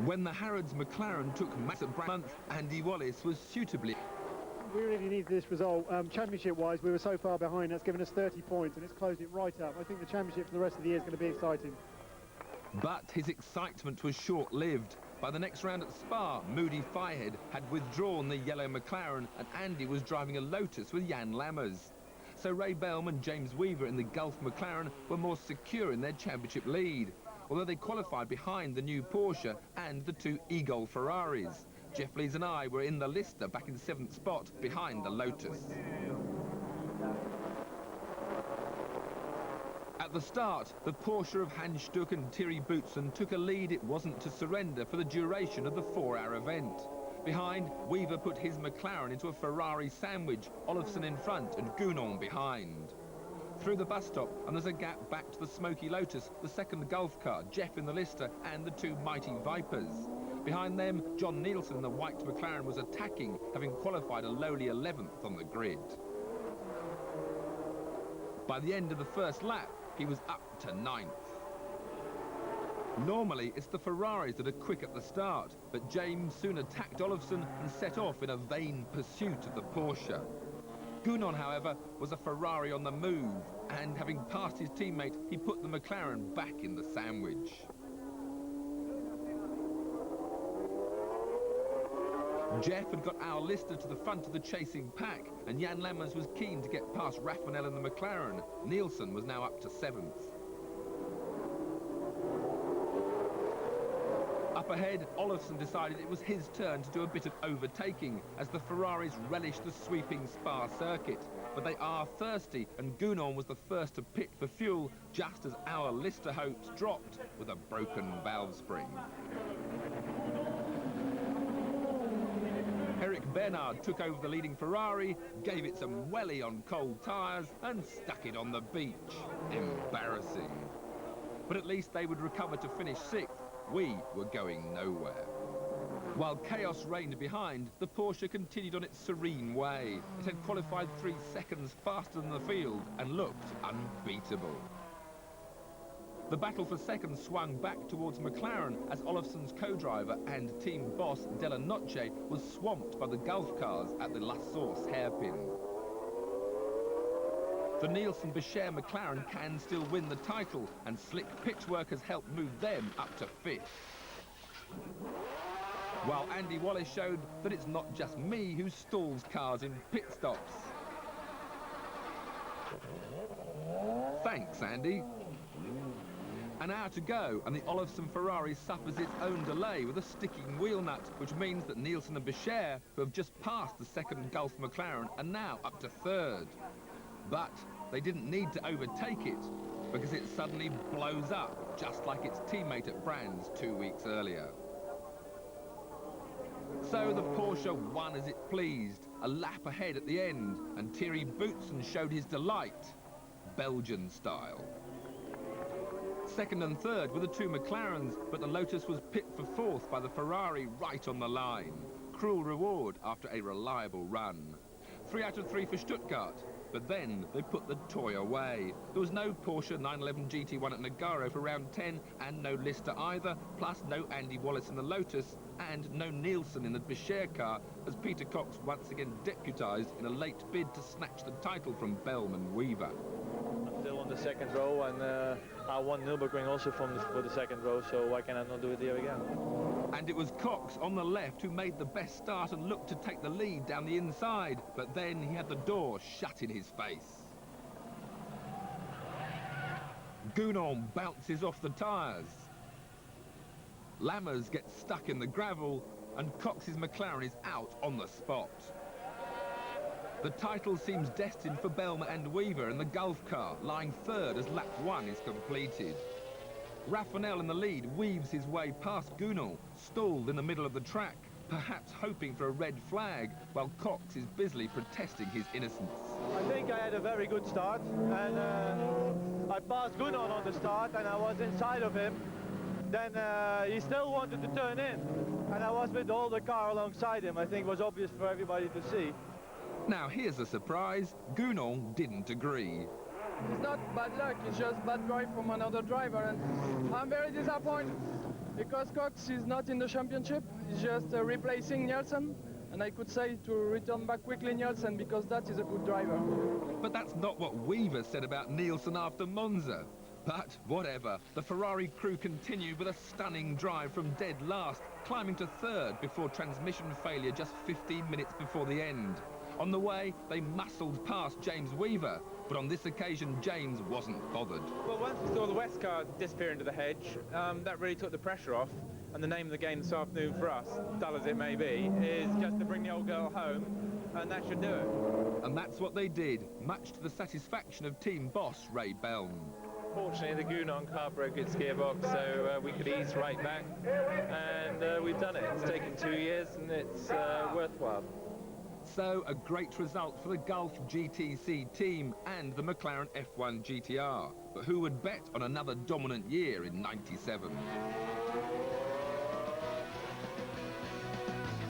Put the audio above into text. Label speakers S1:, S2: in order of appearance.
S1: When the Harrods McLaren took Max at month, Andy Wallace was suitably...
S2: We really needed this result. Championship-wise, we were so far behind, that's given us 30 points, and it's closed it right up. I think the championship for the rest of the year is going to be exciting.
S1: But his excitement was short-lived. By the next round at Spa, Moody Firehead had withdrawn the yellow McLaren, and Andy was driving a Lotus with Jan Lammers. So Ray Bellman and James Weaver in the Gulf McLaren were more secure in their championship lead, although they qualified behind the new Porsche and the two E-Gol Ferraris. Jeff Lees and I were in the Lister back in 7th spot behind the Lotus. At the start, the Porsche of Hans Stuck and Thierry Boutsen took a lead it wasn't to surrender for the duration of the 4-hour event. Behind, Weaver put his McLaren into a Ferrari sandwich, Olofsson in front and Gounon behind. Through the bus stop, and there's a gap back to the Smoky Lotus, the second Gulf car, Jeff in the Lister, and the two Mighty Vipers. Behind them, John Nielsen in the white McLaren was attacking, having qualified a lowly 11th on the grid. By the end of the first lap, he was up to 9th. Normally, it's the Ferraris that are quick at the start, but James soon attacked Olofsson and set off in a vain pursuit of the Porsche. Gounon, however, was a Ferrari on the move, and having passed his teammate, he put the McLaren back in the sandwich. Jeff had got our Lister to the front of the chasing pack, and Jan Lammers was keen to get past Raffanel in the McLaren. Nielsen was now up to 7th. Up ahead, Olofsson decided it was his turn to do a bit of overtaking, as the Ferraris relished the sweeping Spa circuit. But they are thirsty, and Gounon was the first to pit for fuel, just as our Lister hopes dropped with a broken valve spring. Eric Bernard took over the leading Ferrari, gave it some welly on cold tyres and stuck it on the beach. Embarrassing. But at least they would recover to finish 6th. We were going nowhere. While chaos reigned behind, the Porsche continued on its serene way. It had qualified 3 seconds faster than the field and looked unbeatable. The battle for second swung back towards McLaren as Olofsson's co-driver and team boss Della Noce was swamped by the Gulf cars at the La Source hairpin. The Nielsen-Bichère McLaren can still win the title, and slick pit work has helped move them up to 5th. While Andy Wallace showed that it's not just me who stalls cars in pit stops. Thanks, Andy. An hour to go, and the Olofsson Ferrari suffers its own delay with a sticking wheel nut, which means that Nielsen and Bichère, who have just passed the second Gulf McLaren, are now up to 3rd. But they didn't need to overtake it, because it suddenly blows up, just like its teammate at Brands 2 weeks earlier. So the Porsche won as it pleased, a lap ahead at the end, and Thierry Boutsen showed his delight, Belgian style. 2nd and 3rd were the 2 McLarens, but the Lotus was pit for 4th by the Ferrari right on the line. Cruel reward after a reliable run. 3 out of 3 for Stuttgart, but then they put the toy away. There was no Porsche 911 GT1 at Nogaro for round 10, and no Lister either, plus no Andy Wallace in the Lotus, and no Nielsen in the Bichère car, as Peter Cox once again deputised in a late bid to snatch the title from Bellman Weaver.
S3: I'm still on the 2nd row, and I won Nürburgring also for the 2nd row, so why can I not do it here again?
S1: And it was Cox on the left who made the best start and looked to take the lead down the inside, but then he had the door shut in his face. Gounon bounces off the tyres. Lammers gets stuck in the gravel, and Cox's McLaren is out on the spot. The title seems destined for Bellman and Weaver in the Gulf car, lying 3rd as lap 1 is completed. Raffanel in the lead weaves his way past Gounon, stalled in the middle of the track, perhaps hoping for a red flag, while Cox is busily protesting his innocence.
S3: I think I had a very good start, and I passed Gounon on the start, and I was inside of him. Then he still wanted to turn in, and I was with the older car alongside him. I think it was obvious for everybody to see.
S1: Now here's a surprise, Gounon didn't agree.
S4: It's not bad luck, it's just bad drive from another driver, and I'm very disappointed because Cox is not in the championship. He's just replacing Nielsen, and I could say to return back quickly Nielsen because that is a good driver.
S1: But that's not what Weaver said about Nielsen after Monza. But whatever, the Ferrari crew continued with a stunning drive from dead last, climbing to third before transmission failure just 15 minutes before the end. On the way, they muscled past James Weaver, but on this occasion, James wasn't bothered.
S5: Well, once we saw the West car disappear into the hedge, that really took the pressure off. And the name of the game this afternoon for us, dull as it may be, is just to bring the old girl home, and that should do it.
S1: And that's what they did, much to the satisfaction of team boss Ray Belm.
S6: Fortunately, the Gunon car broke its gearbox, so we could ease right back, and we've done it. It's taken 2 years, and it's worthwhile.
S1: So, a great result for the Gulf GTC team and the McLaren F1 GTR. But who would bet on another dominant year in '97?